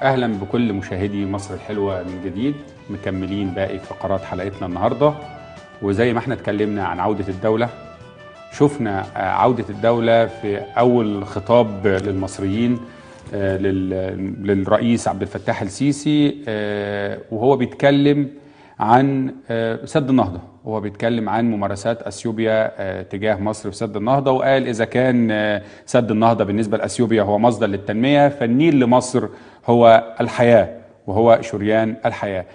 أهلا بكل مشاهدي مصر الحلوة من جديد. مكملين باقي فقرات حلقتنا النهاردة، وزي ما احنا اتكلمنا عن عودة الدولة، شفنا عودة الدولة في أول خطاب للمصريين للرئيس عبد الفتاح السيسي، وهو بيتكلم عن سد النهضة. هو بيتكلم عن ممارسات أثيوبيا تجاه مصر في سد النهضة، وقال إذا كان سد النهضة بالنسبة لأثيوبيا هو مصدر للتنمية، فالنيل لمصر هو الحياة وهو شريان الحياة.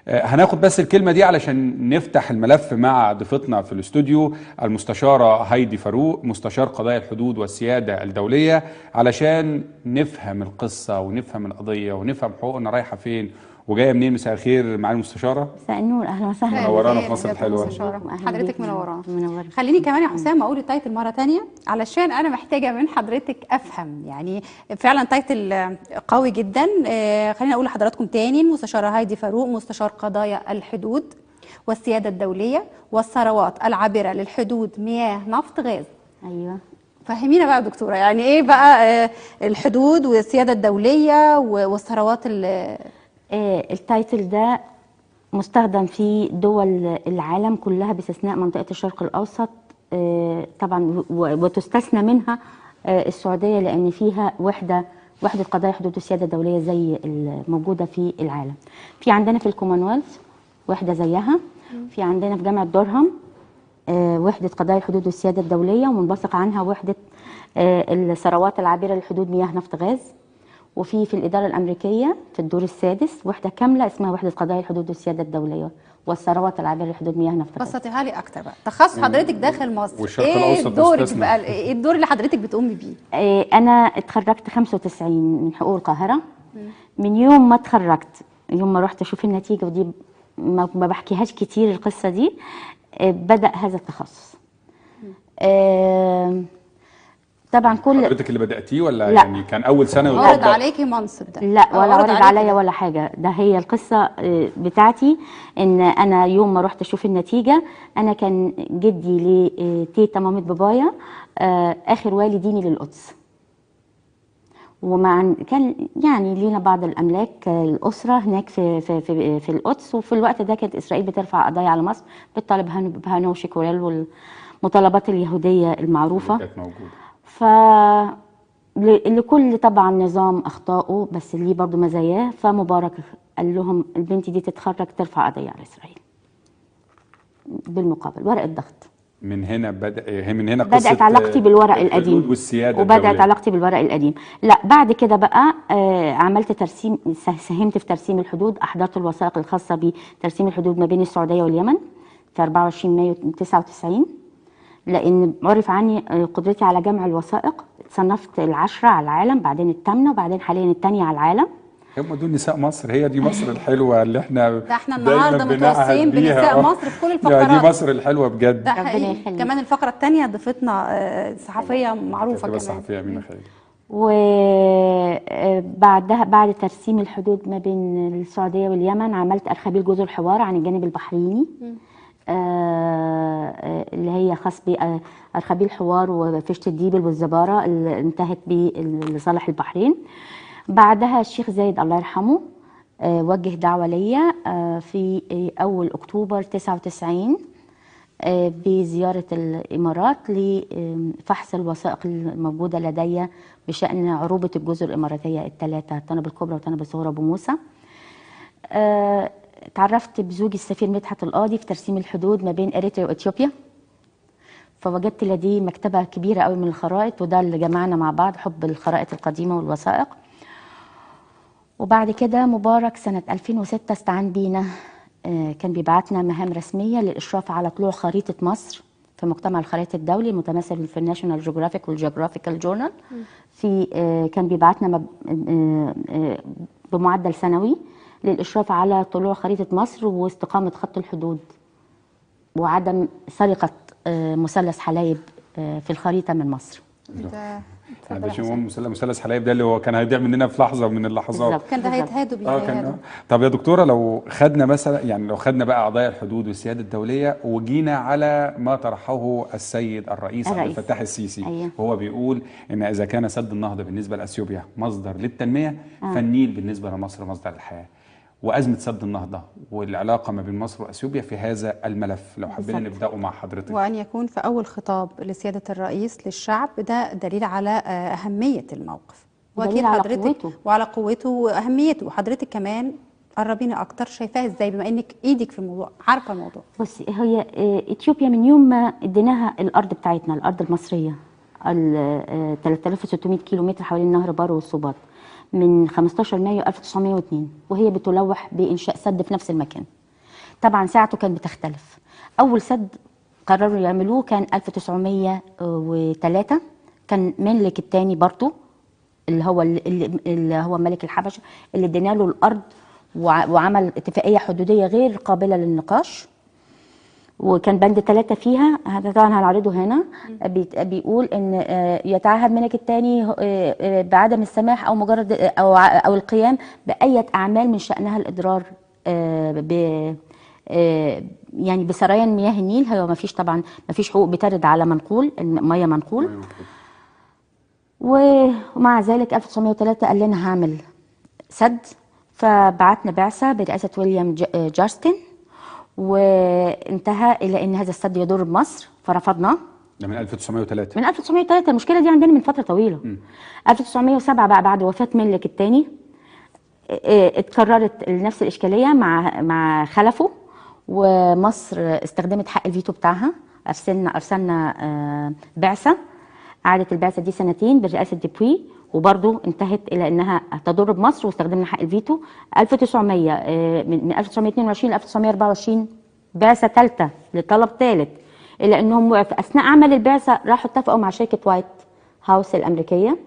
هناخد بس الكلمة دي علشان نفتح الملف مع ضيفتنا في الاستوديو المستشارة هايدي فاروق، مستشار قضايا الحدود والسيادة الدولية، علشان نفهم القصة ونفهم القضية ونفهم حقوقنا رايحة فين وجايه منين. مساء الخير معالي المستشاره. مساء النور، اهلا وسهلا. منورانا في مصر الحلوه. حضرتك منورانا. خليني كمان يا حسام اقول التايتل مره ثانيه علشان انا محتاجه من حضرتك افهم، يعني فعلا تايتل قوي جدا. خليني اقول لحضراتكم تاني: المستشاره هايدي فاروق، مستشار قضايا الحدود والسياده الدوليه والثروات العابره للحدود، مياه، نفط، غاز. ايوه، فهمينا بقى يا دكتوره، يعني ايه بقى الحدود والسياده الدوليه والثروات التايتل ده مستخدم في دول العالم كلها باستثناء منطقة الشرق الأوسط طبعا، وتستثنى منها السعودية، لأن فيها وحدة قضايا حدود السيادة الدولية زي الموجودة في العالم. في عندنا في الكومنولث وحدة زيها، في عندنا في جامعة دورهام وحدة قضايا الحدود والسيادة الدولية، ومنبثق عنها وحدة الثروات العابرة للحدود، مياه، نفط، غاز. وفي الإدارة الأمريكية في الدور السادس وحدة كاملة اسمها وحدة قضايا الحدود والسيادة الدولية والثروات العابرة لحدود مياه، نفط، غاز. بسطيها لي أكتر بقى، تخصص حضرتك داخل مصر والشرق إيه الأوسط دورك بقى؟ إيه الدور اللي حضرتك بتقومي بيه؟ أنا اتخرجت 95 من حقوق القاهرة. من يوم ما اتخرجت، يوم ما رحت أشوف النتيجة، ودي ما بحكيهاش كتير القصة دي، بدأ هذا التخصص. طبعا كل حضرتك اللي بدأتيه ولا لا. يعني كان أول سنة عرض عليكي منصب ده؟ لا، ولا عرض عليا ولا حاجة. ده هي القصة بتاعتي، إن أنا يوم ما رحت أشوف النتيجة، أنا كان جدي لتيتا مامة بابايا آخر والديني للقدس، ومع كان يعني لينا بعض الأملاك الأسرة هناك في القدس. وفي الوقت ده كانت إسرائيل بترفع قضايا على مصر بتطالب بهانو وشيكوريل والمطالبات اليهودية المعروفة. كانت موجودة. لكل طبعا نظام اخطائه، بس ليه برضو مزاياه. فمبارك قال لهم البنت دي تتخرج ترفع قضيه على اسرائيل بالمقابل ورقه ضغط. من هنا قصه بدات علاقتي بالورق القديم والسياده وبدات الدولية. علاقتي بالورق القديم. لا، بعد كده بقى عملت ترسيم، ساهمت في ترسيم الحدود، احضرت الوثائق الخاصه بترسيم الحدود ما بين السعوديه واليمن في 24 مايو 99، لان عرف عني قدرتي على جمع الوثائق. اتصنفت ال10 على العالم، بعدين ال8، وبعدين حاليا الثانيه على العالم. هم دول نساء مصر، هي دي مصر الحلوه اللي احنا ده احنا النهارده متوسمين بنساء مصر في كل الفقرات. يعني دي مصر الحلوه بجد. ده حقيقي. كمان الفقره الثانيه ضيفتنا صحفيه معروفه كمان، صحفيه أمينة خير. وبعدها بعد ترسيم الحدود ما بين السعوديه واليمن، عملت ارخبيل جزر الحوار عن الجانب البحريني، اللي هي خاص بأرخبيل الحوار وفيشة الديبل والزبارة اللي انتهت لصالح البحرين. بعدها الشيخ زايد الله يرحمه وجه دعوة ليا في أول أكتوبر 99 بزيارة الإمارات لفحص الوثائق الموجودة لدي بشأن عروبة الجزر الإماراتية الثلاثة، طنب الكبرى وطنب الصغرى أبو موسى. تعرفت بزوجي السفير مدحت القاضي في ترسيم الحدود ما بين اريتريا واثيوبيا، فوجدت لديه مكتبه كبيره قوي من الخرائط، وده اللي جمعنا مع بعض حب الخرائط القديمه والوثائق. وبعد كده مبارك سنه 2006 استعان بينا، كان بيبعتنا مهام رسميه للاشراف على طلوع خريطه مصر في مجتمع الخرائط الدولي المتمثل في الناشونال جيوغرافيك والجيوغرافيكال جورنال. كان بيبعتنا بمعدل سنوي للإشراف على طلوع خريطة مصر واستقامة خط الحدود وعدم سرقة مثلث حلايب في الخريطة من مصر. مثلث حلايب ده اللي هو كان هيضيع مننا في لحظه من اللحظات. بالظبط. كان ده هيتهادوا بيه. طب يا دكتوره، لو خدنا مثلا يعني لو خدنا بقى قضايا الحدود والسياده الدوليه وجينا على ما طرحه السيد الرئيس عبد الفتاح السيسي. أيوة. هو بيقول ان اذا كان سد النهضه بالنسبه لاثيوبيا مصدر للتنميه، فالنيل بالنسبه لمصر مصدر للحياه. وازمه سد النهضه والعلاقه ما بين مصر واثيوبيا في هذا الملف، لو حبينا نبداه مع حضرتك. وان يكون في اول خطاب لسياده الرئيس للشعب ده دليل على اهميه الموقف، دليل على قوته وعلى قوته واهميته. وحضرتك كمان قربينا اكتر، شايفاها ازاي بما انك ايدك في الموضوع، عارفه الموضوع؟ بصي، هي اثيوبيا من يوم ما اديناها الارض بتاعتنا، الارض المصريه، ال 3600 كيلو متر حوالين نهر بارو والصوبات، من 15 مايو 1902، وهي بتلوح بإنشاء سد في نفس المكان. طبعا ساعته كانت بتختلف. أول سد قرروا يعملوه كان 1903، كان ملك الثاني برضه اللي هو ملك الحبشة، اللي ادينا له الأرض وعمل اتفاقية حدودية غير قابلة للنقاش، وكان بند 3 فيها، هذا طبعا هنعرضه هنا. بيقول ان يتعهد ملك الثاني بعدم السماح او مجرد او القيام باي اعمال من شانها الاضرار يعني بسريان مياه النيل. هو ما فيش طبعا، ما فيش حقوق بترد على منقول، ميه منقول. ومع ذلك 1903 قال لنا هعمل سد، فبعتنا بعثه برئاسه ويليام جارستن، وانتهى الى ان هذا السد يضر بمصر، فرفضناه. ده من 1903. من 1903. المشكله دي عندنا من فتره طويله. 1907 بقى بعد وفاه ملك الثاني اتكررت نفس الاشكاليه مع خلفه، ومصر استخدمت حق الفيتو بتاعها. ارسلنا بعثه، قعدت البعثه دي سنتين برئاسه ديبوي، وبرضه انتهت الى انها تضر بمصر واستخدمنا حق الفيتو. 1900 من 1922 ل 1924 بعثه ثالثه لطلب ثالث، الا انهم في اثناء عمل البعثه راحوا اتفقوا مع شركه وايت هاوس الامريكيه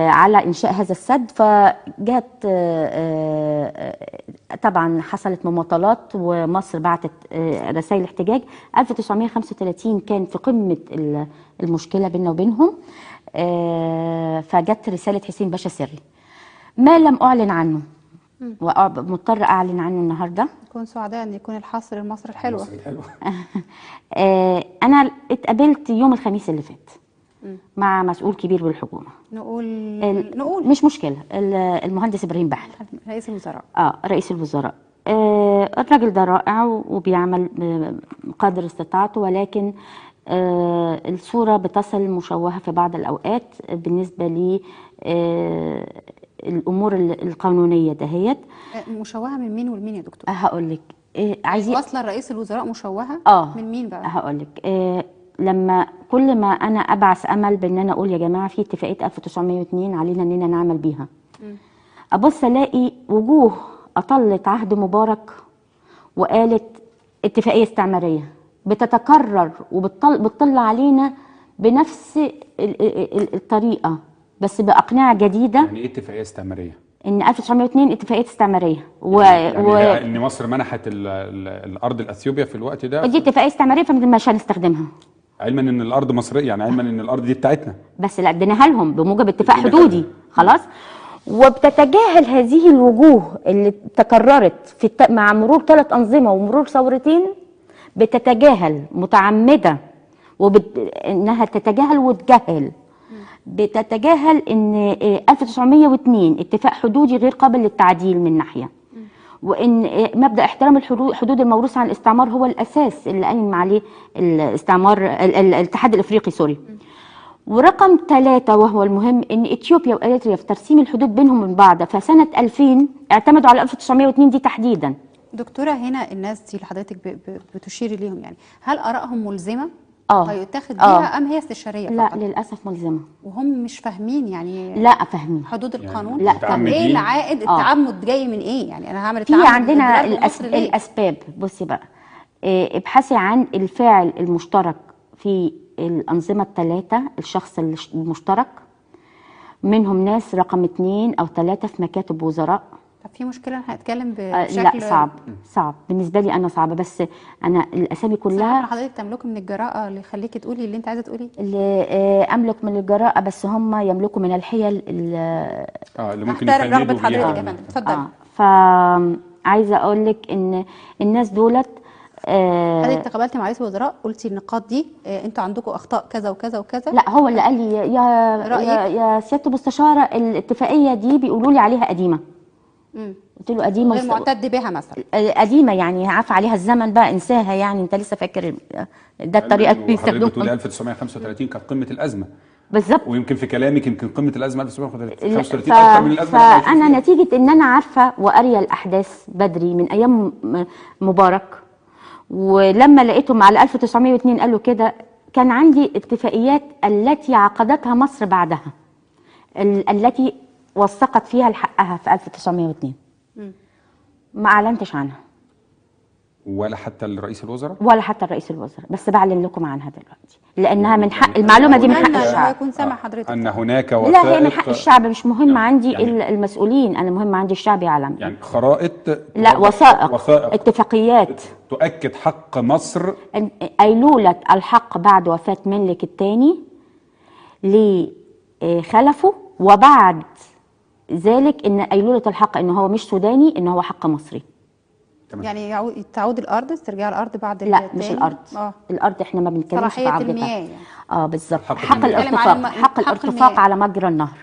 على انشاء هذا السد. فجت طبعا حصلت مماطلات ومصر بعتت رسائل احتجاج. 1935 كان في قمه المشكله بيننا وبينهم، فجت رساله حسين باشا سري ما لم اعلن عنه، ومضطر اعلن عنه النهارده. نكون سعداء ان يكون الحصر لمصر الحلوه. انا اتقابلت يوم الخميس اللي فات مع مسؤول كبير بالحكومه، نقول مش مشكله، المهندس ابراهيم بحل، رئيس الوزراء. رئيس الوزراء. الراجل ده رائع وبيعمل قدر استطاعته، ولكن الصوره بتصل مشوهه في بعض الاوقات بالنسبه ل الامور القانونيه دهيت. مشوهه من مين والمين يا دكتور؟ هقول لك. عايزين واصله رئيس الوزراء مشوهه من مين بقى؟ هقول لك. لما كل ما انا ابعث امل بان انا اقول يا جماعه في اتفاقيه 1902 علينا اننا نعمل بيها، ابص الاقي وجوه اطلت عهد مبارك وقالت اتفاقيه استعماريه بتتكرر وبتطل علينا بنفس الطريقه بس باقنعه جديده. يعني ايه اتفاقيه استعماريه؟ ان 1902 اتفاقيه استعماريه يعني ان مصر منحت الارض لاثيوبيا في الوقت ده، دي اتفاقيه استعماريه فمش هنستخدمها، علما ان الارض مصريه، يعني علما ان الارض دي بتاعتنا، بس لا اديناها لهم بموجب اتفاق حدودي خلاص. وبتتجاهل هذه الوجوه اللي تكررت مع مرور 3 أنظمة ومرور ثورتين، بتتجاهل متعمده انها تتجاهل وتجهل. بتتجاهل ان 1902 اتفاق حدودي غير قابل للتعديل من ناحيه، وان مبدا احترام الحدود الموروثه عن الاستعمار هو الاساس اللي قايم عليه الاستعمار الاتحاد الافريقي سوري. ورقم 3 وهو المهم، ان اثيوبيا واريتريا في ترسيم الحدود بينهم من بعض فسنه 2000 اعتمدوا على 1902 دي تحديدا. دكتوره، هنا الناس دي اللي حضرتك بتشيري ليهم، يعني هل ارائهم ملزمه؟ هيتاخد بيها ام هي استشاريه لا فقط؟ للاسف ملزمه. وهم مش فاهمين يعني؟ لا فاهمين حدود القانون. لا طب ايه العائد؟ التعمد جاي من ايه؟ يعني انا هعمل التعمد في عندنا الاسباب. بصي بقى، ابحثي عن الفاعل المشترك في الانظمه ال3، الشخص المشترك منهم ناس رقم 2 أو 3 في مكاتب وزراء طب في مشكله هنتكلم لا بشكل صعب بالنسبه لي، انا صعبه، بس انا الاسامي كلها حضرتك تملكي من الجراءه اللي يخليكي تقولي اللي انت عايزه تقوليه. اللي املك من الجراءه، بس هم يملكوا من الحيل اللي ممكن احترم يفندوا رغبه حضرتك بيها. يا فندم، اتفضلي. فعايزه اقول لك ان الناس دولت حضرتك تقابلتي مع رئيس الوزراء قلتي النقاط دي، انتوا عندكم اخطاء كذا وكذا وكذا؟ لا، هو اللي قال لي يا سياده المستشاره الاتفاقيه دي بيقولوا لي عليها قديمه. قلت له قديمه غير معتد بها مثلا. قديمه يعني عفى عليها الزمن بقى، انساها يعني، انت لسه فاكر ده الطريقه اللي حضرتك بتقولي بيستخدموها 1935 كانت قمه الازمه بالظبط. ويمكن في كلامك يمكن قمه الازمه 1935 اكتر من الازمه. فانا نتيجه ان انا عارفه وقاريه الاحداث بدري من ايام مبارك، ولما لقيتهم على 1902 قالوا كده، كان عندي اتفاقيات التي عقدتها مصر بعدها، التي وثقت فيها حقها في 1902 ما اعلنتش عنها ولا حتى الرئيس الوزراء ولا حتى رئيس الوزراء، بس بعلن لكم عنها دلوقتي لانها من حق المعلومه دي، من حق الشعب. يكون سامع حضرتك ان هناك لا، وثائق. هي من حق الشعب، مش مهم يعني عندي يعني المسؤولين، انا مهم عندي الشعب يعلم. يعني خرائط لا، وثائق اتفاقيات تؤكد حق مصر. أيلولة الحق بعد وفاة ملك الثاني لخلفه، وبعد ذلك ان أيلولة الحق ان هو مش سوداني، ان هو حق مصري. يعني تعود الارض، استرجاع الارض بعد لا مش الارض. الارض احنا ما بنتكلمش في صلاحيه المياه يعني. بالظبط. حق الارتفاق، حق الارتفاق على مجرى النهر.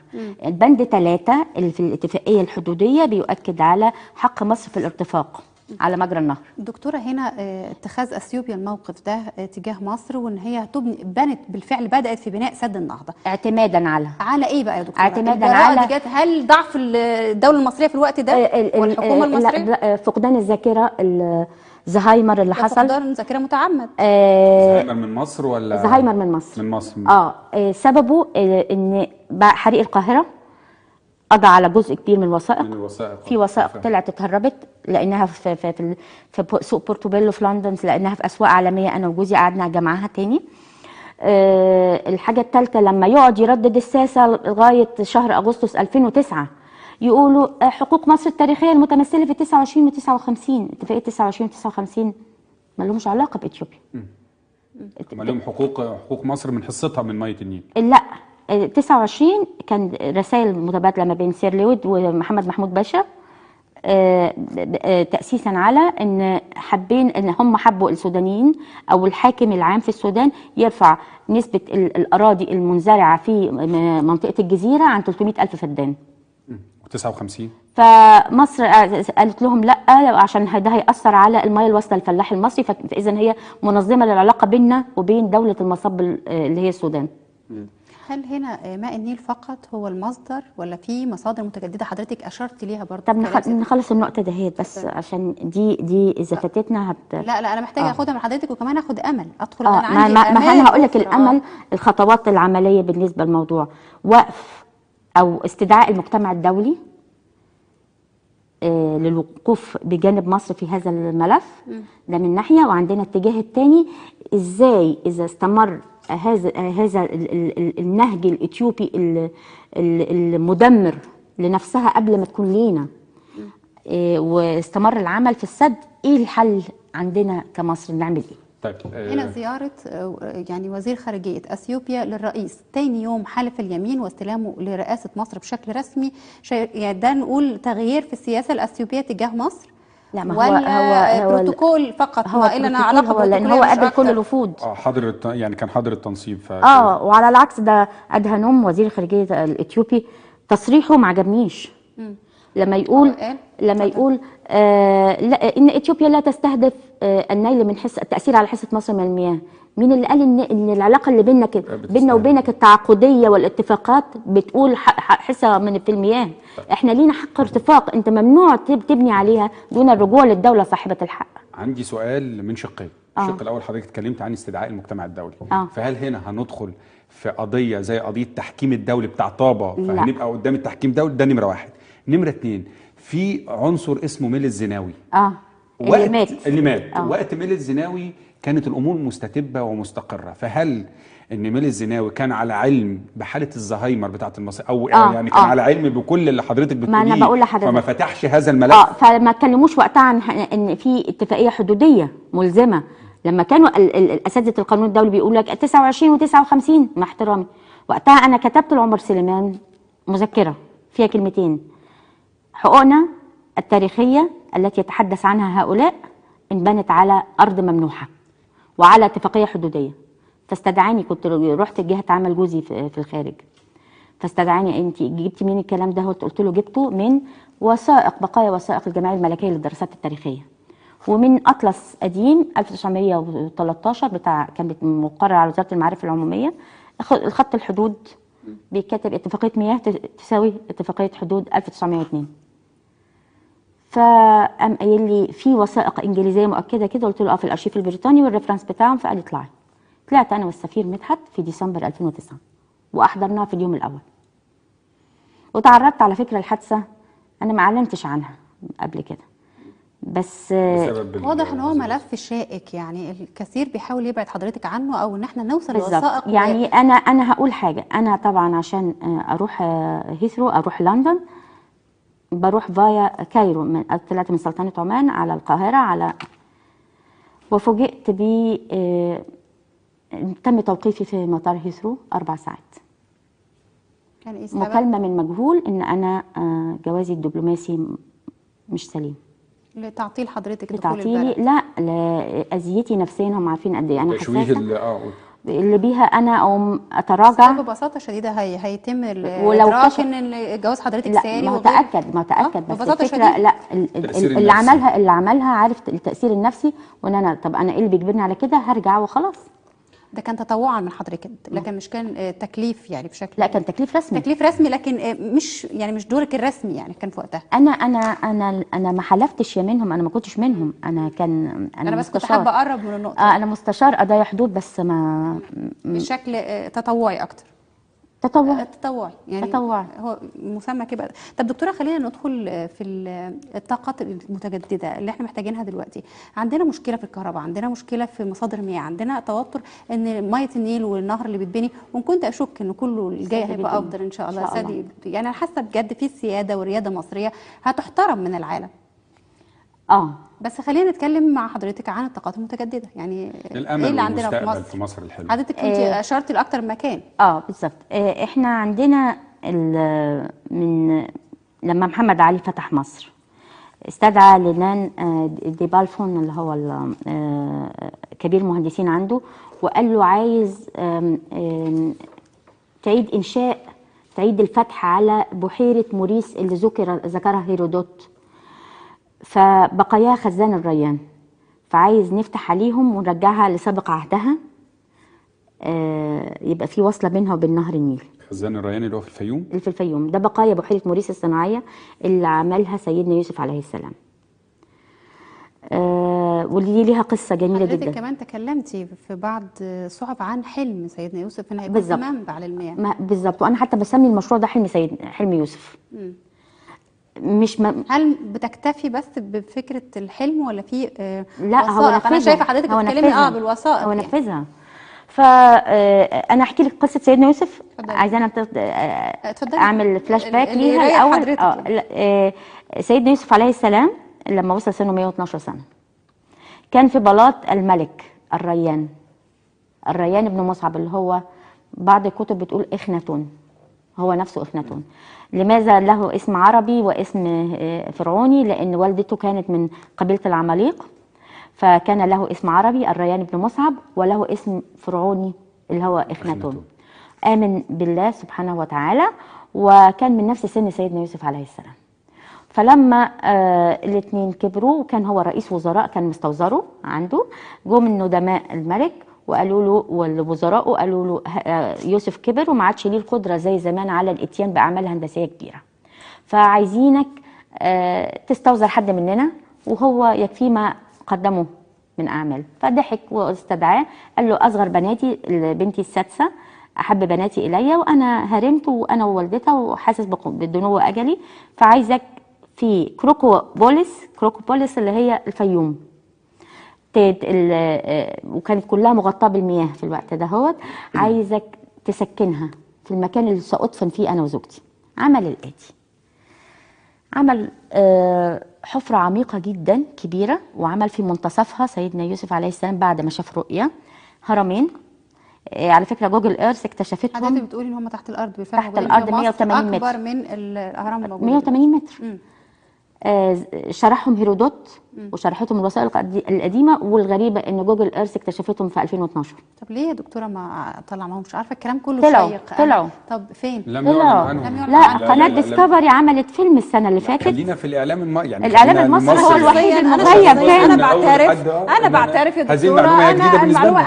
البند 3 اللي في الاتفاقيه الحدوديه بيؤكد على حق مصر في الارتفاق على مجرى النهر. دكتوره، هنا اتخاذ اثيوبيا الموقف ده تجاه مصر، وان هي بنت بالفعل، بدات في بناء سد النهضه اعتمادا على ايه بقى يا دكتوره؟ اعتمادا على هل ضعف الدوله المصريه في الوقت ده والحكومه المصريه؟ فقدان الذاكره، الزهايمر اللي حصل. فقدان ذاكره متعمد. زهايمر من مصر ولا زهايمر من مصر؟ من مصر. سببه ان حريق القاهره قضى على جزء كبير من الوثائق. في وثائق طلعت اتهربت، لانها في سوق بورتوبيلو في لندن، لانها في اسواق عالميه، انا وجوزي قعدنا جمعها تاني. الحاجه الثالثه، لما يقعد يردد الساسه لغايه شهر اغسطس 2009 يقولوا حقوق مصر التاريخيه المتمثله في 29 و 59، اتفاقيه 29 و 59 ما لهمش علاقه باثيوبيا. ما لهم حقوق مصر من حصتها من ميه النيل. لا، 29 كان رسائل متبادله ما بين سير لويد ومحمد محمود باشا، تأسيسا على ان هم حبوا السودانيين او الحاكم العام في السودان يرفع نسبة الأراضي المنزرعة في منطقة الجزيرة عن 300,000 فدان. 59 فمصر قالت لهم لا، عشان ده هيأثر على المياه الواصلة للفلاح المصري، فإذا هي منظمة للعلاقة بيننا وبين دولة المصب اللي هي السودان. هل هنا ماء النيل فقط هو المصدر ولا في مصادر متجدده حضرتك اشرت ليها برضه؟ طب نخلص النقطه دهيت بس، عشان دي اذا فاتتنا لا انا محتاجه اخدها من حضرتك، وكمان اخد امل ادخل. انا عندي ما انا هقول لك الامل، الخطوات العمليه بالنسبه للموضوع، وقف او استدعاء المجتمع الدولي للوقوف بجانب مصر في هذا الملف. ده من ناحيه، وعندنا الاتجاه الثاني، ازاي اذا استمر هذا النهج الاثيوبي المدمر لنفسها قبل ما تكون لينا، واستمر العمل في السد، ايه الحل عندنا كمصر؟ نعمل ايه؟ طيب هنا زيارة يعني وزير خارجية اثيوبيا للرئيس تاني يوم حلف اليمين واستلامه لرئاسة مصر بشكل رسمي، يعني ده نقول تغيير في السياسة الاثيوبية تجاه مصر؟ لا، ما هو بروتوكول فقط، هو ما لنا علاقه لان هو قابل كل الوفود. حاضر، يعني كان حاضر التنصيب. وعلى العكس، ده ادهانوم وزير الخارجيه الاثيوبي تصريحه ما عجبنيش لما يقول لا، ان اثيوبيا لا تستهدف النيل من التاثير على حصه مصر من المياه. مين اللي قال ان العلاقه اللي بيننا وبينك التعاقديه والاتفاقات بتقول حصه من في المياه؟ احنا لينا حق ارتفاق، انت ممنوع تبني عليها دون الرجوع للدوله صاحبه الحق. عندي سؤال من شقين. الشق الاول، حضرتك اتكلمت عن استدعاء المجتمع الدولي. فهل هنا هندخل في قضيه زي قضيه التحكيم الدولي بتاع طابا، فهنبقى قدام التحكيم الدولي؟ ده نمره واحد. نمره اتنين، في عنصر اسمه ميل الزناوي. اللي مات وقت ميل الزناوي كانت الامور مستتبه ومستقره. فهل ان ميلي الزناوي كان على علم بحاله الزهايمر بتاعه المصري، او يعني كان على علم بكل اللي حضرتك ما انا بتقوليه بقول لحضرتك فما فتحش هذا الملف؟ فما اتكلموش وقتها عن ان في اتفاقيه حدوديه ملزمه. لما كانوا الاساتذه القانون الدولي بيقولوا لك 29 و59 مع احترامي، وقتها انا كتبت لعمر سليمان مذكره فيها كلمتين: حقوقنا التاريخيه التي يتحدث عنها هؤلاء انبنت على ارض ممنوحه وعلى اتفاقيه حدوديه. فاستدعاني، كنت رحت جهه عمل جوزي في الخارج، فاستدعاني: انت جبتي مين الكلام ده؟ قلت له جبته من وثائق، بقايا وثائق الجمعيه الملكيه للدراسات التاريخيه، ومن اطلس قديم 1913 كان مقرر على وزاره المعارف العموميه. الخط الحدود بيتكتب اتفاقيه مياه تساوي اتفاقيه حدود 1902. فقام قايل لي في وثائق انجليزيه مؤكده كده. قلت له في الارشيف البريطاني والريفرنس بتاعهم. فقال لي اطلعي. طلعت انا والسفير مدحت في ديسمبر 2009 واحضرناها في اليوم الاول. وتعرضت على فكره الحادثه انا ما اعلنتش عنها قبل كده، بس واضح ان هو ملف شائك، يعني الكثير بيحاول يبعد حضرتك عنه او ان احنا نوصل لوثائق. يعني انا هقول حاجه. انا طبعا عشان اروح هيثرو، اروح لندن، بروح فايا كايرو، طلعت من سلطنه عمان على القاهره، وفوجئت ب تم توقيفي في مطار هيثرو 4 ساعات. كان ايه السبب؟ مكالمه من مجهول ان انا جوازي الدبلوماسي مش سليم. لتعطيل حضرتك دخول لتعطيلي؟ البلد؟ لا، لاذيتي نفسيا. هم عارفين قد ايه انا تشويه حساسه اللي بيها انا اقوم اتراجع. ببساطه شديده هيتم ولو الادراك ان جواز حضرتك ساري. ما متاكد بس ببساطه الفكره شديدة. لا، اللي عملها عارف التاثير النفسي. وان انا طب انا ايه اللي بيجبرني على كده؟ هرجع وخلاص. ده كان تطوعا من حضرتك انت، لكن مش كان تكليف يعني بشكل. لا، كان تكليف رسمي. تكليف رسمي، لكن مش دورك الرسمي يعني كان في وقتها. انا ما حلفتش يا منهم، انا ما كنتش منهم. انا بس كنت حابه اقرب من النقطه. انا مستشار قضايا حدود، بس ما بشكل تطوعي اكتر. تطوعي يعني تطوعي هو مسمى كده. طب دكتوره، خلينا ندخل في الطاقات المتجدده اللي احنا محتاجينها دلوقتي. عندنا مشكله في الكهرباء، عندنا مشكله في مصادر مياه، عندنا توتر ان ميه النيل والنهر اللي بيتبني، وان كنت اشك ان كله الجاي هيبقى افضل ان شاء الله. يعني انا حاسه بجد في سياده ورياده مصريه هتحترم من العالم. بس خلينا نتكلم مع حضرتك عن الطاقات المتجدده. يعني الامل ايه اللي عندنا في مصر الحلو؟ حضرتك كنت اشرتي لاكتر من مكان. بالظبط. احنا عندنا من لما محمد علي فتح مصر استدعى لنان ديبالفون اللي هو كبير المهندسين عنده، وقال له عايز تعيد الفتح على بحيره موريس اللي ذكرها هيرودوت، فبقاياها خزان الريان، فعايز نفتح عليهم ونرجعها لسابق عهدها، يبقى في وصله بينها وبين نهر النيل. خزان الريان اللي هو في الفيوم؟ اللي في الفيوم ده بقايا بحيره موريس الصناعيه اللي عملها سيدنا يوسف عليه السلام. ودي ليها قصه جميله جدا. حضرتك كمان تكلمتي في بعض صحف عن حلم سيدنا يوسف ان هيكون في منبع للمياه. بالظبط، وانا حتى بسمي المشروع ده حلم يوسف. هل بتكتفي بس بفكره الحلم ولا في لا هو نفذها؟ انا شايفه حضرتك بتتكلمي بالوثائق. هو نفذها. فانا احكي لك قصه سيدنا يوسف. عايزانا اعمل فلاش باك ليها الاول. سيدنا يوسف عليه السلام لما وصل سنه 112 سنه كان في بلاط الملك الريان ابن مصعب، اللي هو بعض الكتب بتقول اخناتون، هو نفسه اخناتون. لماذا له اسم عربي واسم فرعوني؟ لان والدته كانت من قبيله العماليق، فكان له اسم عربي الريان بن مصعب، وله اسم فرعوني اللي هو اخناتون. آمن بالله سبحانه وتعالى، وكان من نفس سن سيدنا يوسف عليه السلام. فلما الاثنين كبروا وكان هو رئيس وزراء، كان مستوزره عنده، جم الندماء الملك وقالوا له والوزراء قالوا له يوسف كبر وما عادش ليه القدره زي زمان على الاتيان باعمال هندسيه كبيره، فعايزينك تستوزر حد مننا وهو يكفيه ما قدمه من اعمال. فضحك واستدعاه، قال له اصغر بناتي بنتي السادسه احب بناتي الي، وانا هرمت وانا ووالدتها وحاسس بدنو اجلي، فعايزك في كروكوبوليس اللي هي الفيوم. وكانت كلها مغطاه بالمياه في الوقت دهوت، عايزك تسكنها في المكان اللي سأدفن فيه انا وزوجتي. عمل الاتي: عمل حفره عميقه جدا كبيره، وعمل في منتصفها سيدنا يوسف عليه السلام بعد ما شاف رؤيا هرمين. على فكره جوجل ايرث اكتشفتهم. حضرتك بتقولي ان هم تحت الارض بالفعل، تحت الارض 180 متر، اكبر من الاهرام الموجوده 180 متر. شرحهم هيرودوت وشرحتهم الوثائق القديمه، والغريبه ان جوجل ايرث اكتشفتهم في 2012. طب ليه يا دكتوره ما طلعناهمش؟ عارفه الكلام كله شيق. طلعوا. طب فين؟ لم يعلن عنهم. لا، قناه ديسكفري عملت فيلم السنه اللي فاتت. خلينا في الاعلام يعني الاعلام المصري هو الوحيد المغيب. انا بعترف يا دكتوره،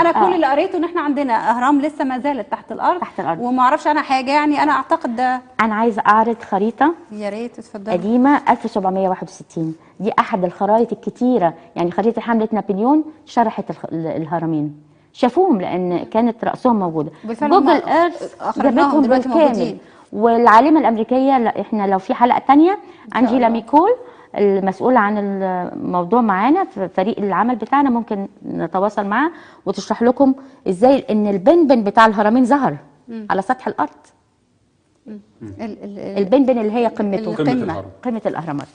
انا كل اللي قريته ان احنا عندنا اهرام لسه ما زالت تحت الارض وما اعرفش عنها حاجه. يعني انا اعتقد ده. انا عايزه اعرض خريطه يا ريت اتفضلي. قديمه 1761، دي احد الخرائط الكتيره، يعني خريطه حمله نابليون شرحت الهرمين، شافوهم لان كانت راسهم موجوده. جوجل ايرث جابتهم بالكامل. والعالمه الامريكيه، احنا لو في حلقه ثانيه انجيلا ميكول المسؤوله عن الموضوع معانا في فريق العمل بتاعنا، ممكن نتواصل معاه وتشرح لكم ازاي ان البنبن بتاع الهرمين ظهر على سطح الارض. البنبن اللي هي قمته، قمه الاهرامات.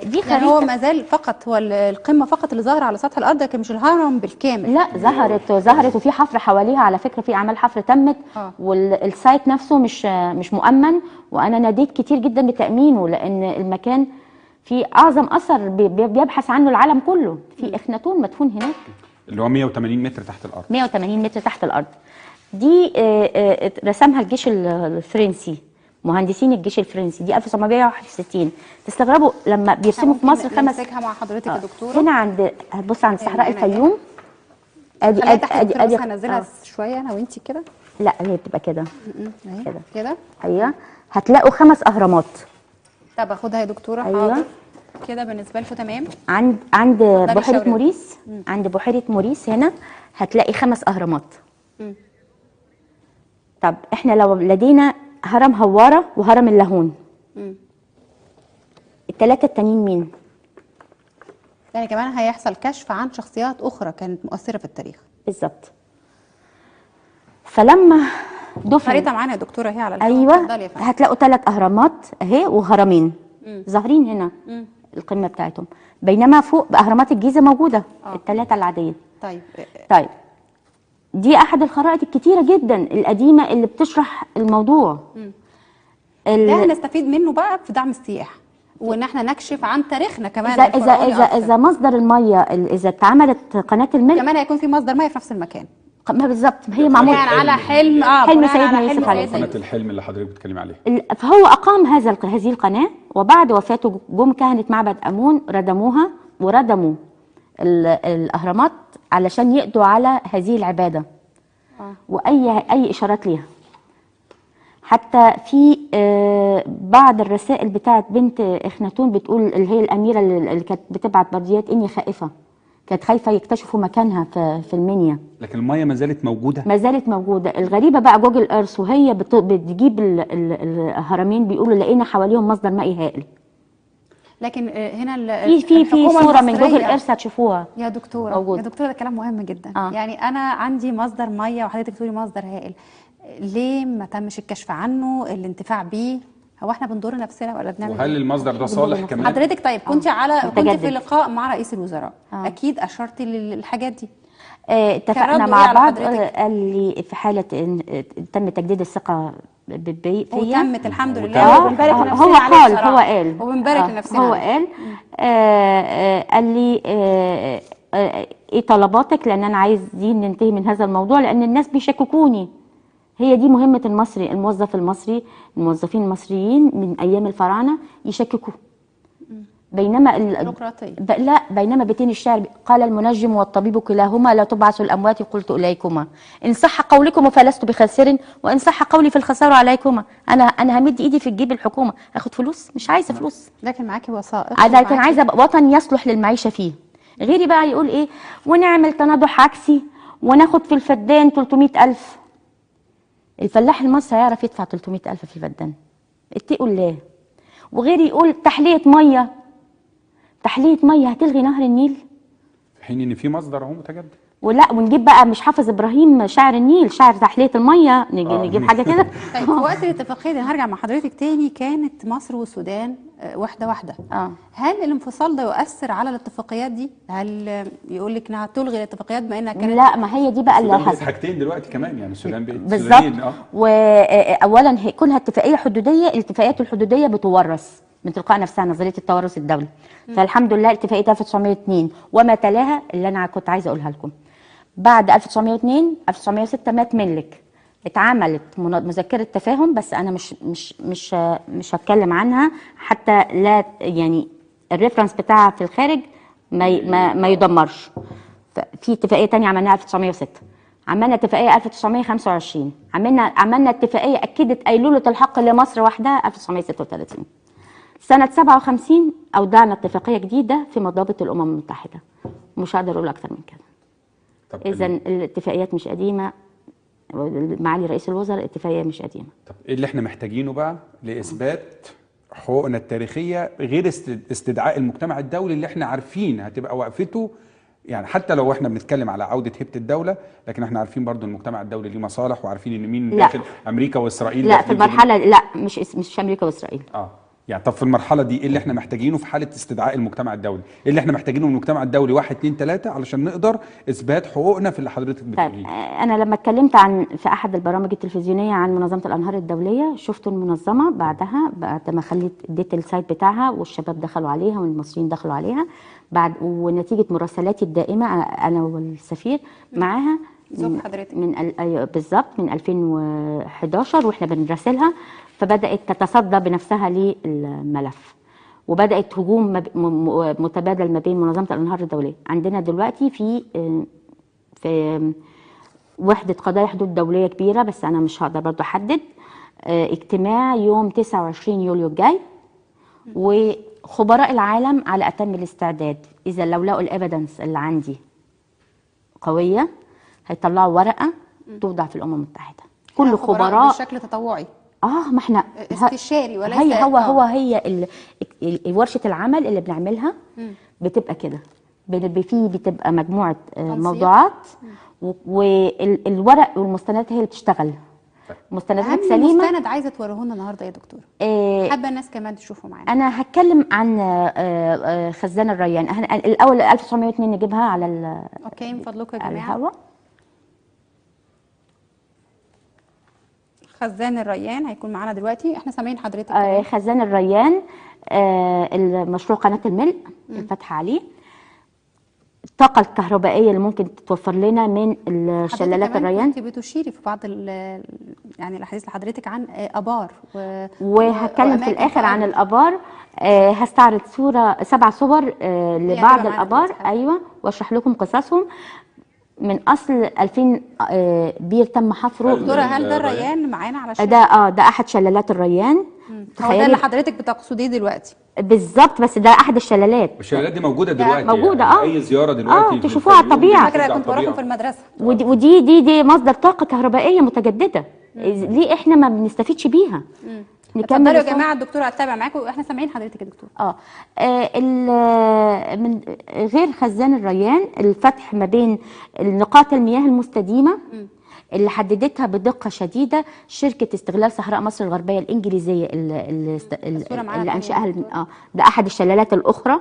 دي خريطه، يعني هو ما زال فقط هو القمه فقط اللي ظاهره على سطح الارض، لكن مش الهرم بالكامل. لا، ظهرت وفي حفر حواليها. على فكره في اعمال حفر تمت، والسايت نفسه مش مؤمن، وانا ناديت كتير جدا بتامينه، لان المكان في اعظم اثر بيبحث عنه العالم كله. في اخناتون مدفون هناك اللي هو 180 متر تحت الارض. 180 متر تحت الارض. دي رسمها الجيش الفرنسي، مهندسين الجيش الفرنسي، دي 1761. تستغربوا لما بيرسموا في مصر نمسكها مع حضرتك يا دكتوره. هنا هتبص عند صحراء الفيوم. ادي هنزلها شويه انا وانتي كده. لا، هي بتبقى كده كده. ايوه، هتلاقوا 5 اهرامات. طب اخدها يا دكتوره. أيوة. حاضر كده بالنسبه لكم تمام. عند بحيره موريس. عند بحيره موريس هنا هتلاقي 5 اهرامات. طب احنا لو لدينا هرم هواره وهرم اللاهون، ال3 التانيين مين؟ يعني كمان هيحصل كشف عن شخصيات اخرى كانت مؤثره في التاريخ. بالظبط. فلما دفن خريطه معانا يا دكتوره اهي على الهواء. ايوه، هتلاقوا 3 اهرامات اهي وهرمين ظاهرين هنا. القمه بتاعتهم، بينما فوق باهرامات الجيزه موجوده ال3 العاديه. طيب دي احد الخرائط الكتيره جدا القديمه اللي بتشرح الموضوع. ده هنستفيد منه بقى في دعم السياحه، وان احنا نكشف عن تاريخنا كمان. اذا مصدر الميه، اذا اتعملت قناه الملك، كمان هيكون في مصدر ميه في نفس المكان. ما بالظبط، هي معمول على حلم سيدنا يوسف عليه السلام. قناه الحلم اللي حضرتك بتتكلمي عليه. فهو اقام هذه القناه، وبعد وفاته جم كهنه معبد امون ردموها، وردموا الاهرامات علشان يقضوا على هذه العباده. واي اشارات ليها. حتى في بعض الرسائل بتاعت بنت اخناتون بتقول، اللي هي الاميره اللي كانت بتبعت برديات، اني خائفه، كانت خايفه يكتشفوا مكانها في المنيا. لكن الميه ما زالت موجوده. ما زالت موجوده. الغريبه بقى جوجل ايرث وهي بتجيب الهرمين، بيقولوا لقينا حواليهم مصدر مائي هائل. لكن هنا في صوره من جوجل ايرث هتشوفوها يا دكتوره موجود. يا دكتوره، ده كلام مهم جدا. يعني انا عندي مصدر ميه وحضرتك تقولي مصدر هائل، ليه ما تمش الكشف عنه، الانتفاع بيه؟ هو احنا بنضر نفسنا ولا بنعمل؟ وهل المصدر ده صالح كمان؟ حضرتك طيب كنت في لقاء مع رئيس الوزراء، اكيد اشرتي للحاجات دي. اتفقنا مع بعض. قال لي في حاله تم تجديد الثقه فيا، وتمت الحمد لله. هو قال وبنبارك لنفسنا. هو قال لي ايه طلباتك، لان انا عايزين ننتهي من هذا الموضوع، لان الناس بيشككوني. هي دي مهمه المصري، الموظف المصري، الموظفين المصريين من ايام الفراعنه يشككوا. بينما بينما بيتين الشعر قال المنجم والطبيب كلاهما لا تبعث الاموات قلت اليكما، ان صح قولكم فلست بخاسر، وان صح قولي فالخسار عليكما. انا همد ايدي في جيب الحكومه اخد فلوس؟ مش عايزه فلوس، لكن معاكي وثائق. لكن عايزه وطن يصلح للمعيشه فيه. غيري بقى يقول ايه، ونعمل تناضح عكسي وناخد في الفدان 300,000. الفلاح المصري هيعرف يدفع 300,000 في الفدان؟ اتقوا الله. وغيري يقول تحليه ميه هتلغي نهر النيل؟ في حين ان في مصدر اهو متجدد. ولا ونجيب بقى مش حافظ ابراهيم شاعر النيل، شاعر تحليه الميه، نجيب حاجه كده. طيب في وقت الاتفاقيه دي هرجع مع حضرتك تاني، كانت مصر والسودان واحده واحده. هل الانفصال ده يؤثر على الاتفاقيات دي؟ هل يقول لك انها تلغي الاتفاقيات بما انها كانت؟ لا، ما هي دي بقى اللي حصل حاجتين دلوقتي كمان، يعني السودان بقت بالظبط. واولا كونها اتفاقيه حدوديه، الاتفاقيات الحدوديه بتورث من تلقاء نفسها، نظريه التوارث الدولي. فالحمد لله اتفاقيه 1902 وما تلاها اللي انا كنت عايزه اقولها لكم. بعد 1902 1906 مات ملك، اتعملت مذكره تفاهم، بس انا مش هتكلم عنها حتى لا يعني الريفرنس بتاعها في الخارج ما يدمرش. في اتفاقيه ثانيه عملناها 1906، عملنا اتفاقيه 1925، عملنا اتفاقيه اكدت ايلوله الحق لمصر وحدها 1936. سنه 57 اودعنا اتفاقيه جديده في مضابط الامم المتحده. مش هقدر اقول اكتر من كده. اذا الاتفاقيات مش قديمه، معالي رئيس الوزراء الاتفاقيه مش قديمه. طب ايه اللي احنا محتاجينه بقى لاثبات حقوقنا التاريخيه غير استدعاء المجتمع الدولي اللي احنا عارفين هتبقى وقفته؟ يعني حتى لو احنا بنتكلم على عوده هيبه الدوله، لكن احنا عارفين برضو المجتمع الدولي ليه مصالح، وعارفين ان مين داخل امريكا واسرائيل. لا في المرحله لا مش امريكا واسرائيل. يعني طب في المرحله دي ايه اللي احنا محتاجينه في حاله استدعاء المجتمع الدولي؟ ايه اللي احنا محتاجينه من المجتمع الدولي 1 2 3 علشان نقدر اثبات حقوقنا في اللي حضرتك بتقوليه؟ انا لما اتكلمت في احد البرامج التلفزيونيه عن منظمه الانهار الدوليه، شفت المنظمه بعد ما اديت السايت بتاعها والشباب دخلوا عليها والمصريين دخلوا عليها، ونتيجه مراسلاتي الدائمه انا والسفير معاها حضرتك بالظبط من 2011 واحنا بنراسلها، فبدات تتصدى بنفسها للملف، وبدات هجوم متبادل ما بين منظمه الانهار الدوليه. عندنا دلوقتي في وحده قضايا حدود دوليه كبيره، بس انا مش هقدر برضه احدد، اجتماع يوم 29 يوليو الجاي، وخبراء العالم على اتم الاستعداد. اذا لو لقوا الايفيدنس اللي عندي قويه هيطلعوا ورقه توضع في الامم المتحده. كل خبراء بشكل تطوعي. ما احنا استشاري وليس هي ورشه العمل اللي بنعملها بتبقى كده، بتبقى مجموعه موضوعات، والورق والمستندات هي اللي بتشتغل. مستندات سليمه. مستند عايزه توريه لنا النهارده يا دكتوره؟ حابه الناس كمان تشوفه معانا. انا هتكلم عن خزان الريان. الاول 1902 نجيبها على اوكي من فضلكم يا جماعه. الهواء. خزان الريان هيكون معانا دلوقتي، احنا سامعين حضرتك. خزان الريان، المشروع قناه الملء الفتح عليه. الطاقه الكهربائيه اللي ممكن تتوفر لنا من شلالات الريان. كنت بتشيري في بعض يعني الاحاديث لحضرتك عن ابار وهتكلم في الاخر عن الابار. هستعرض 7 صور لبعض الابار. ايوه، واشرح لكم قصصهم. من اصل 2000 بير تم حفره. دكتوره هل ده الريان معانا على الشاشه؟ ده احد شلالات الريان. هو ده اللي حضرتك بتقصديه دلوقتي بالظبط، بس ده احد الشلالات. الشلالات دي موجوده دلوقتي، موجوده يعني اي زياره دلوقتي تشوفوها على الطبيعه. فاكره كنت بروحهم في المدرسه. ودي مصدر طاقه كهربائيه متجدده. ليه احنا ما بنستفيدش بيها؟ اتفضلوا يا جماعه، الدكتوره هتتابع معاكم واحنا سامعين حضرتك يا دكتور. من غير خزان الريان، الفتح ما بين نقاط المياه المستديمه اللي حددتها بدقه شديده شركه استغلال صحراء مصر الغربيه الانجليزيه اللي انشاها. ده احد الشلالات الاخرى.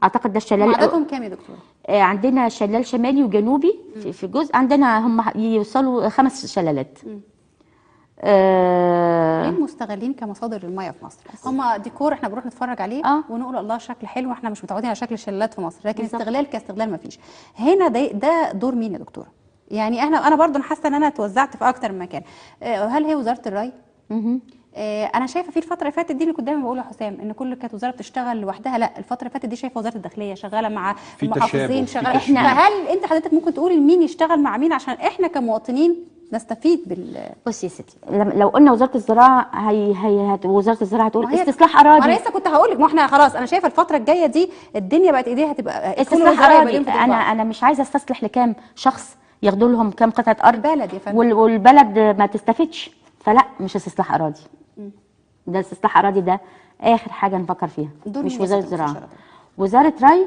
اعتقد ده الشلال. عددهم كام يا دكتوره؟ عندنا شلال شمالي وجنوبي في جزء. عندنا هم يوصلوا 5 شلالات. ليه مستغلين كمصادر المياه في مصر؟ هم ديكور احنا بنروح نتفرج عليه ونقول الله شكل حلو، احنا مش متعودين على شكل الشلالات في مصر، لكن استغلال كاستغلال ما فيش. هنا ده دور مين يا دكتوره؟ يعني انا برضو حاسه ان انا اتوزعت في اكتر من مكان. هل هي وزاره الري؟ انا شايفه في الفتره اللي فاتت دي اللي كنت دايما بقول لحسام ان كل كانت وزاره بتشتغل لوحدها، لا الفتره اللي فاتت دي شايفه وزاره الداخليه شغاله مع المحافظين، شغاله. فهل انت حضرتك ممكن تقولي مين يشتغل مع مين عشان احنا كمواطنين نستفيد بصي يا ستي، لو قلنا وزاره الزراعه وزاره الزراعه هتقول استصلاح اراضي. انا لسه كنت هقول لك، ما احنا خلاص انا شايفه الفتره الجايه دي الدنيا بقت ايديها هتبقى استصلاح اراضي. انا مش عايزه استصلح لكام شخص ياخدوا لهم كام قطعه ارض بلد يا فندم، والبلد ما تستفدش. فلا، مش استصلاح اراضي. ده استصلاح اراضي ده اخر حاجه نفكر فيها، مش وزاره الزراعه. وزاره ري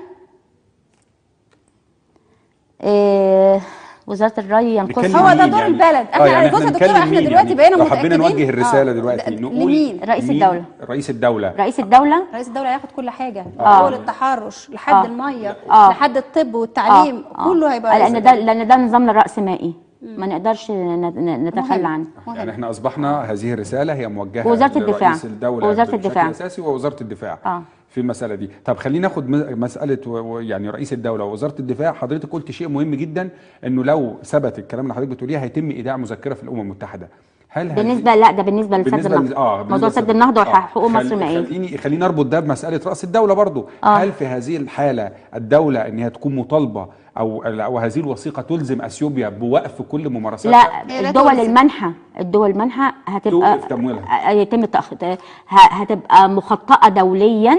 وزاره الري ينقصها. هو ده دور البلد. احنا بص يا دكتوره، احنا دلوقتي بقينا لو متاكدين. حبينا نوجه الرساله دلوقتي نقول لمين؟ رئيس الدوله. رئيس الدوله. رئيس الدوله. رئيس الدوله هياخد كل حاجه، اول التحرش لحد الميه لحد الطب والتعليم، كله هيبقى لان ده نظامنا الرأسمالي، ما نقدرش نتخلى عنه. يعني احنا اصبحنا هذه الرساله هي موجهه وزاره الدفاع، لرئيس الدوله وزاره الدفاع بشكل اساسي، ووزاره الدفاع في المساله دي. طب خلينا ناخد مساله يعني رئيس الدوله ووزاره الدفاع. حضرتك قلت شيء مهم جدا، انه لو ثبت الكلام اللي حضرتك بتقوليه هيتم ايداع مذكره في الامم المتحده. هل بالنسبه ده بالنسبه لسد النهضه، موضوع سد النهضه وحقوق مصر المائيه. خلينا نربط ده بمساله راس الدوله برضو. هل في هذه الحاله الدوله ان هي تكون مطالبه او هذه الوثيقه تلزم اثيوبيا بوقف كل ممارساتها؟ لا، الدول المنحه هتبقى توقف تمويلها، يتم هتبقى مخطئه دوليا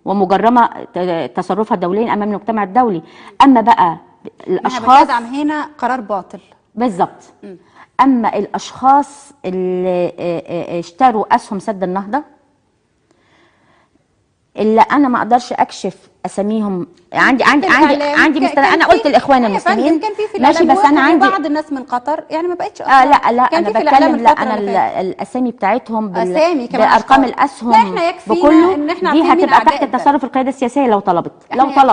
ومجرمه تصرفها دوليا امام المجتمع الدولي. اما بقى الاشخاص بتدعم هنا قرار باطل بالظبط. اما الاشخاص اللي اشتروا اسهم سد النهضه، اللي انا ما اقدرش اكشف اساميهم، عندي انا قلت الاخوان المسلمين كان في ماشي، بس انا عندي بعض الناس من قطر، يعني ما بقتش لا انا بتكلم، لا انا الاسامي بتاعتهم بارقام الاسهم بكله، دي هتبقى تحت تصرف القياده السياسيه لو طلبت.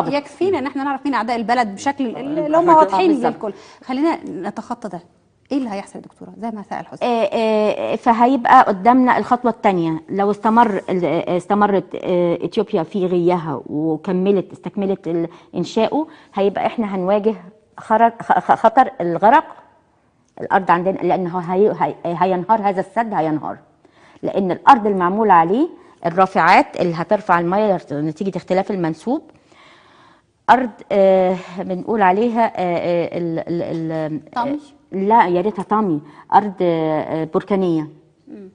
يكفينا ان احنا نعرف مين اعداء البلد بشكل اللي هم واضحين للكل. خلينا نتخطى ده. ايه اللي هيحصل يا دكتوره زي ما سأل حسين؟ فهيبقى قدامنا الخطوه الثانيه، لو استمرت اثيوبيا في غيها استكملت انشاؤه، هيبقى احنا هنواجه خطر الغرق الارض عندنا، لانه هينهار هذا السد، لان الارض المعمول عليه الرافعات اللي هترفع الميه نتيجه اختلاف المنسوب، ارض بنقول عليها طمي، لا يا ريتها طامي، ارض بركانيه،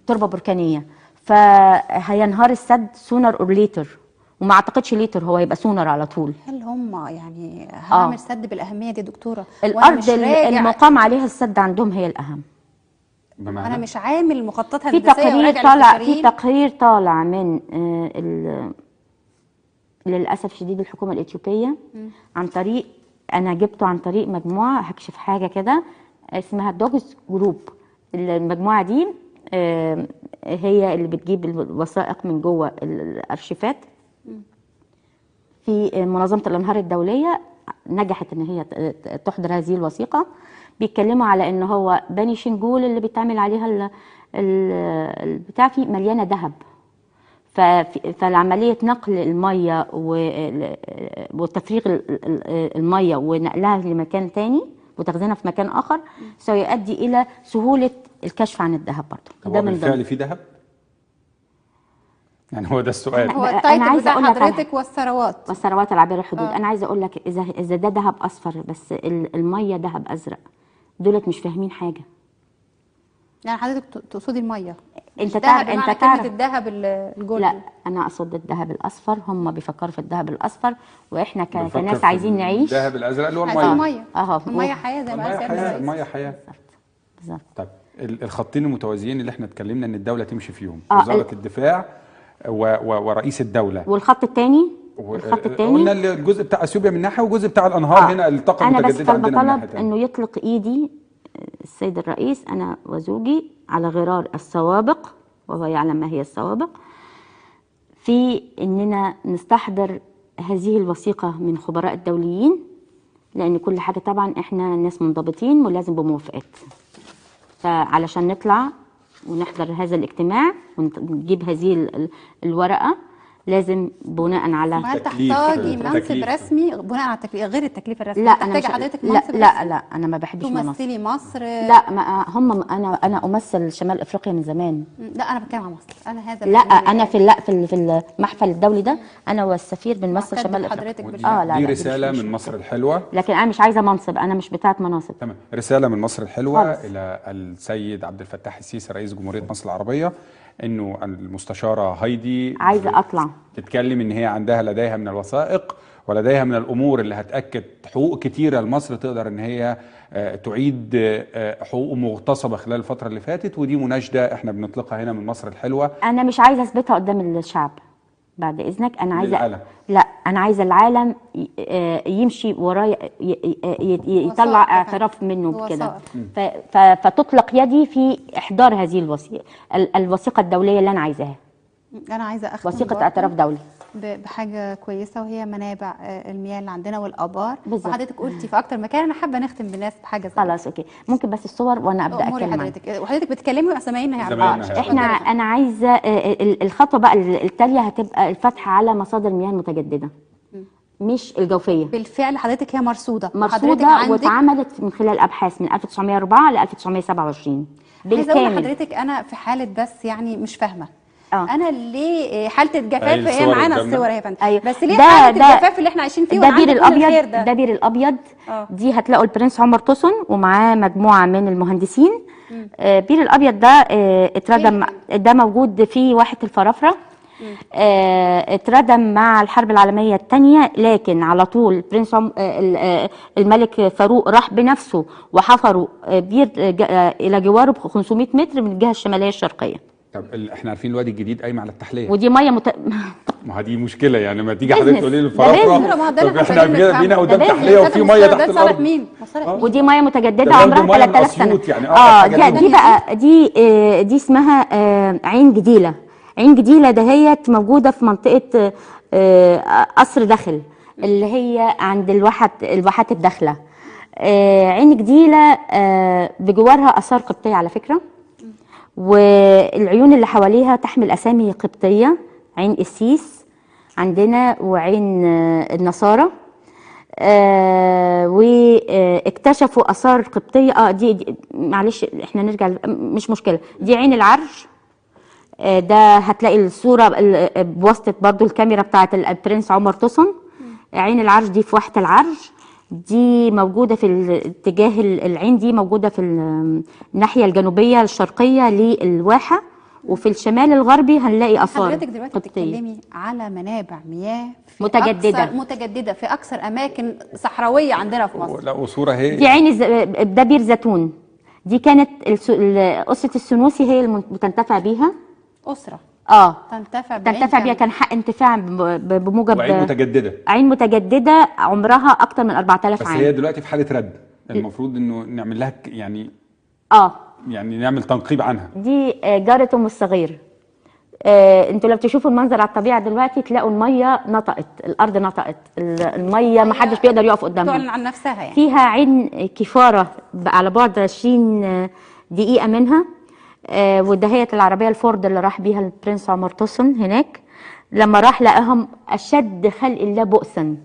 تربه بركانيه، فهينهار السد سونر اور ليتر، وما اعتقدش ليتر، هو هيبقى سونر على طول. هل هم يعني هنعمل سد بالاهميه دي يا دكتوره؟ الارض المقام عليها السد عندهم هي الاهم. انا مش عامل مخططها في تقرير طالع من للاسف شديد الحكومه الاثيوبيه، عن طريق انا جبته عن طريق مجموعه، هكشف حاجه كده اسمها دوجز جروب. المجموعه دي هي اللي بتجيب الوثائق من جوه الارشيفات في منظمه الانهار الدوليه، نجحت ان هي تحضر هذه الوثيقه. بيتكلموا على ان هو بني شنجول اللي بيتعمل عليها البتاع فيه مليانه ذهب، فالعمليه نقل الميه وتفريغ الميه ونقلها لمكان تاني وتخزينها في مكان اخر سيؤدي الى سهوله الكشف عن الذهب برضه. ده من بالفعل في ذهب؟ يعني هو ده السؤال. هو التايتل بتاع حضرتك والثروات العابره الحدود. انا عايزه اقول لك اذا ده ذهب اصفر بس الميه ذهب ازرق، دولت مش فاهمين حاجه. يعني حضرتك تقصدي الميه؟ انت تعرف الذهب الجولد؟ لا، انا اقصد الذهب الاصفر. هم بيفكروا في الذهب الاصفر، واحنا كناس عايزين نعيش الذهب الازرق اللي هو الميه. الميه حياه زي ما قال سيادة الرئيس. الميه حياه بالظبط. طب الخطين المتوازيين اللي احنا اتكلمنا ان الدوله تمشي فيهم، وزاره الدفاع ورئيس الدوله، والخط الثاني قلنا الجزء بتاع اثيوبيا من ناحيه والجزء بتاع الانهار هنا الطاقه المتجدده عندنا من ناحيه ثانيه. انه يطلق ايدي السيد الرئيس انا وزوجي على غرار السوابق، وهو يعلم ما هي السوابق، في اننا نستحضر هذه الوثيقه من خبراء الدوليين، لان كل حاجه طبعا احنا ناس منضبطين ولازم بموافقات. فعلشان نطلع ونحضر هذا الاجتماع ونجيب هذه الورقه لازم بناء على هل تحتاجي منصب رسمي بناء على التكليف غير التكليف الرسمي؟ لا انا مش حضرتك منصب لا انا ما بحبش تمثلي مصر. لا ما هم انا امثل شمال افريقيا من زمان. لا انا بتكلم عن مصر. انا هذا لا انا في المحفل الدولي ده انا والسفير بنمثل شمال افريقيا. دي رساله من مصر الحلوه، لكن انا مش عايزه منصب، انا مش بتاعه مناصب. تمام. رساله من مصر الحلوه الى السيد عبد الفتاح السيسي رئيس جمهوريه مصر العربيه، انه المستشاره هايدي عايزه اطلع تتكلم ان هي لديها من الوثائق ولديها من الامور اللي هتاكد حقوق كتيره لمصر تقدر ان هي تعيد حقوق مغتصبه خلال الفتره اللي فاتت. ودي مناشده احنا بنطلقها هنا من مصر الحلوه. انا مش عايزه اثبتها قدام الشعب بعد اذنك. انا عايزه للألم. لا انا عايزه العالم يمشي ورايا، يطلع اعتراف منه بكده. فتطلق يدي في احضار هذه الوثيقه الدوليه اللي انا عايزاها. انا عايزه اختم وثيقه اعتراف دولي بحاجه كويسه، وهي منابع المياه اللي عندنا والابار. بالظبط. وحضرتك قلتي في اكتر مكان، انا حابه نختم بالناس بحاجه زي خلاص اوكي، ممكن بس الصور وانا ابدا اتكلم حضرتك. وحضرتك بتكلمي زمايلنا هيعرفوا. انا عايزه الخطوه بقى التاليه هتبقى الفتح على مصادر المياه المتجدده مش الجوفيه. بالفعل حضرتك هي مرصوده واتعملت من خلال ابحاث من 1904 ل 1927 بالكامل. عايزه اقول لحضرتك انا في حاله بس يعني مش فاهمه انا ليه حاله الجفاف هي معانا الصور يا فندم. أيوة. بس ليه حاله الجفاف اللي احنا عايشين فيه؟ ده بير الابيض، ده بير الابيض. دي هتلاقوا البرنس عمر توسن ومعاه مجموعه من المهندسين. بير الابيض ده اتردم، ده موجود في واحه الفرافره. اتردم مع الحرب العالميه الثانيه، لكن على طول البرنس الملك فاروق راح بنفسه وحفروا بير الى جواره ب 500 متر من الجهه الشماليه الشرقيه. طب احنا عارفين الوادي الجديد قايم على التحليه، ودي ميه ما دي مشكله يعني. ما تيجي حضرتك تقولي لي الفرافره، طب احنا بينا قدام تحليه وفي ميه تحت الارض. ودي ميه متجدده عمرها 3000 سنه يعني. دي بقى دي اسمها عين جديله. عين جديله دهيت موجوده في منطقه قصر دخل اللي هي عند الواحات الداخله. عين جديله بجوارها اثار قبطيه على فكره، والعيون اللي حواليها تحمل اسامي قبطيه، عين قسيس عندنا وعين النصارى. واكتشفوا اثار قبطيه. دي معلش احنا نرجع مش مشكله. دي عين العرج. ده هتلاقي الصوره بواسطه برضو الكاميرا بتاعه البرنس عمر توسن. عين العرج دي في واحه العرج، دي موجودة في الاتجاه العين، دي موجودة في الناحية الجنوبية الشرقية للواحة، وفي الشمال الغربي هنلاقي آثار. حضرتك دلوقتي بتتكلمي على منابع مياه في متجددة في أكثر أماكن صحراوية عندنا في مصر. لا وصورة هي دي عين ده بير زيتون. دي كانت أسرة السنوسي هي المتنتفع بيها. أسرة تنتفع بيها، كان حق انتفاع بموجب. وعين متجدده، عين متجدده عمرها اكتر من 4000 عام. بس هي دلوقتي في حاله رد، المفروض انه نعمل لها يعني يعني نعمل تنقيب عنها. دي جاره ام الصغير. انتوا لو تشوفوا المنظر على الطبيعه دلوقتي تلاقوا الميه نطقت، الارض نطقت، الميه ما حدش بيقدر يقف قدامها، تعلن عن نفسها يعني. فيها عين كفاره على بعد 20 دقيقه منها. ودهيت العربيه الفورد اللي راح بيها البرنس عمر توسن هناك. لما راح لقاهم اشد خلق الله بؤسا،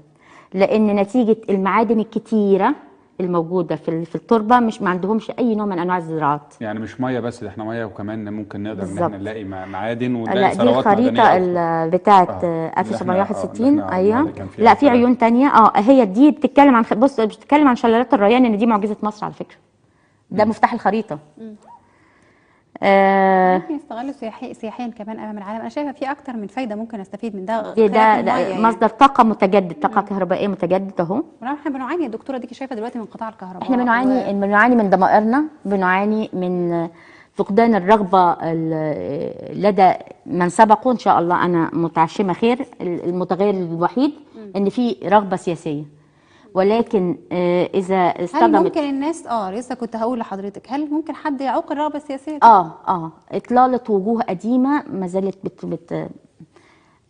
لان نتيجه المعادن الكتيره الموجوده في التربه، مش ما عندهمش اي نوع من انواع الزراعات. يعني مش ميه بس، ده احنا ميه وكمان ممكن نقدر ان احنا نلاقي معادن ونلاقي ثروات معدنيه. دي الخريطه بتاعه 1761. ايوه لا في عيون تانية. هي دي بتتكلم عن بص بتتكلم عن شلالات الريان، ان دي معجزه مصر على فكره. ده مفتاح الخريطه. ممكن يستغلوا سياحيا كمان امام العالم. انا شايفه في اكتر من فايده ممكن استفيد من ده مصدر طاقه متجدد، طاقه كهربائيه متجدده اهو. احنا بنعاني يا دكتوره، ديكي شايفه دلوقتي من قطاع الكهرباء. احنا بنعاني من ضمائرنا، بنعاني من فقدان الرغبه لدى من سبقوا. ان شاء الله انا متعشمه خير. المتغير الوحيد ان في رغبه سياسيه، ولكن اذا اصطدمت. هل ممكن الناس لسه كنت هقول لحضرتك، هل ممكن حد يعوق الرغبه السياسيه؟ اطلاله وجوه قديمه ما زالت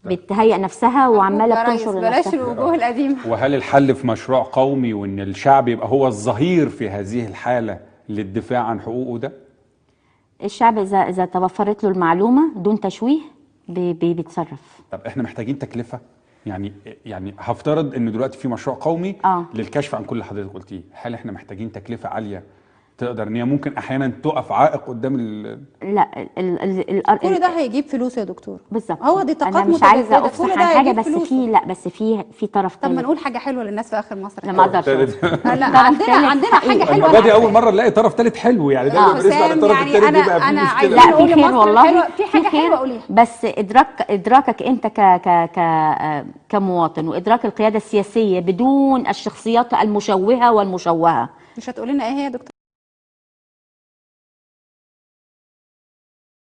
بتهيئ نفسها وعماله بتنشر بلاش الوجوه القديمه. وهل الحل في مشروع قومي وان الشعب يبقى هو الظهير في هذه الحاله للدفاع عن حقوقه ده؟ الشعب اذا توفرت له المعلومه دون تشويه بيتصرف. طب احنا محتاجين تكلفه؟ يعني هفترض ان دلوقتي في مشروع قومي للكشف عن كل اللي حضرتك قلتيه، هل احنا محتاجين تكلفه عاليه تقدر ان هي ممكن احيانا تقف عائق قدام لا كل ده هيجيب فلوس يا دكتور. بالظبط. هو دي طاقات متجدده. مش عايزه افصح عن حاجه، بس في طرف طب ما نقول حاجه حلوه للناس في اخر مصر. لا ما اقدرش. لا عندنا حاجه حلوه. انا اول مره الاقي طرف ثالث حلو، يعني دايما بنسمع الطرف الثالث بيبقى فيه مشكله. لا في خير والله، في حاجه حلوه قوليها. بس ادراكك انت كمواطن، وادراك القياده السياسيه بدون الشخصيات المشوهه والمشوهه. مش هتقول لنا ايه هي يا دكتور؟